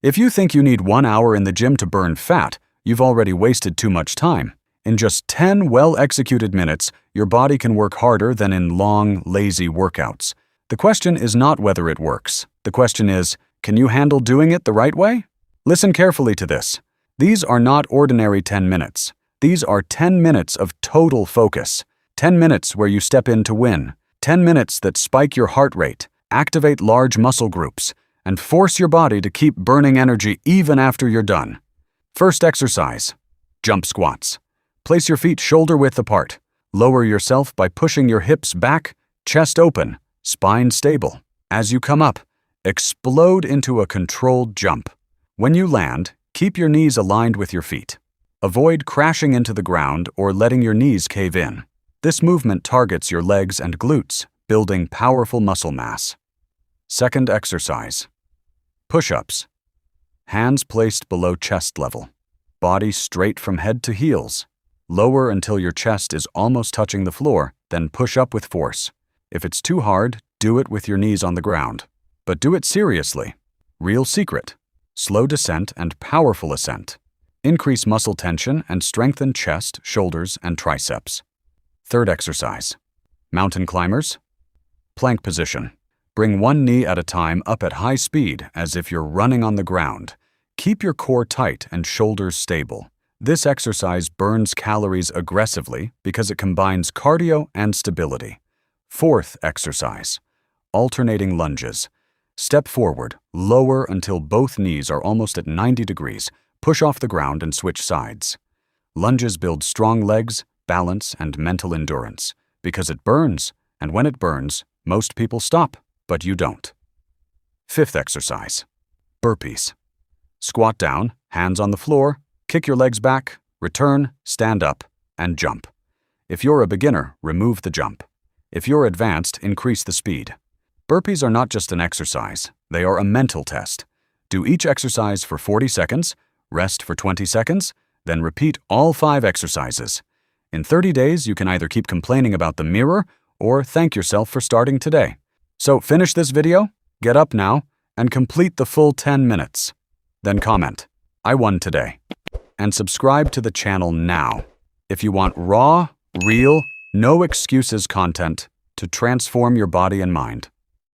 If you think you need 1 hour in the gym to burn fat, you've already wasted too much time. In just 10 well-executed minutes, your body can work harder than in long, lazy workouts. The question is not whether it works. The question is, can you handle doing it the right way? Listen carefully to this. These are not ordinary 10 minutes. These are 10 minutes of total focus. 10 minutes where you step in to win. 10 minutes that spike your heart rate, activate large muscle groups, and force your body to keep burning energy even after you're done. First exercise, jump squats. Place your feet shoulder-width apart. Lower yourself by pushing your hips back, chest open, spine stable. As you come up, explode into a controlled jump. When you land, keep your knees aligned with your feet. Avoid crashing into the ground or letting your knees cave in. This movement targets your legs and glutes, building powerful muscle mass. Second exercise, push-ups. Hands placed below chest level. Body straight from head to heels. Lower until your chest is almost touching the floor, then push up with force. If it's too hard, do it with your knees on the ground. But do it seriously. Real secret. Slow descent and powerful ascent. Increase muscle tension and strengthen chest, shoulders, and triceps. Third exercise, mountain climbers. Plank position. Bring one knee at a time up at high speed as if you're running on the ground. Keep your core tight and shoulders stable. This exercise burns calories aggressively because it combines cardio and stability. Fourth exercise, alternating lunges. Step forward, lower until both knees are almost at 90 degrees. Push off the ground and switch sides. Lunges build strong legs, balance, and mental endurance. Because it burns, and when it burns, most people stop, but you don't. Fifth exercise, burpees. Squat down, hands on the floor, kick your legs back, return, stand up, and jump. If you're a beginner, remove the jump. If you're advanced, increase the speed. Burpees are not just an exercise, they are a mental test. Do each exercise for 40 seconds, rest for 20 seconds, then repeat all 5 exercises. In 30 days, you can either keep complaining about the mirror or thank yourself for starting today. So finish this video, get up now, and complete the full 10 minutes. Then comment, "I won today." And subscribe to the channel now if you want raw, real, no excuses content to transform your body and mind.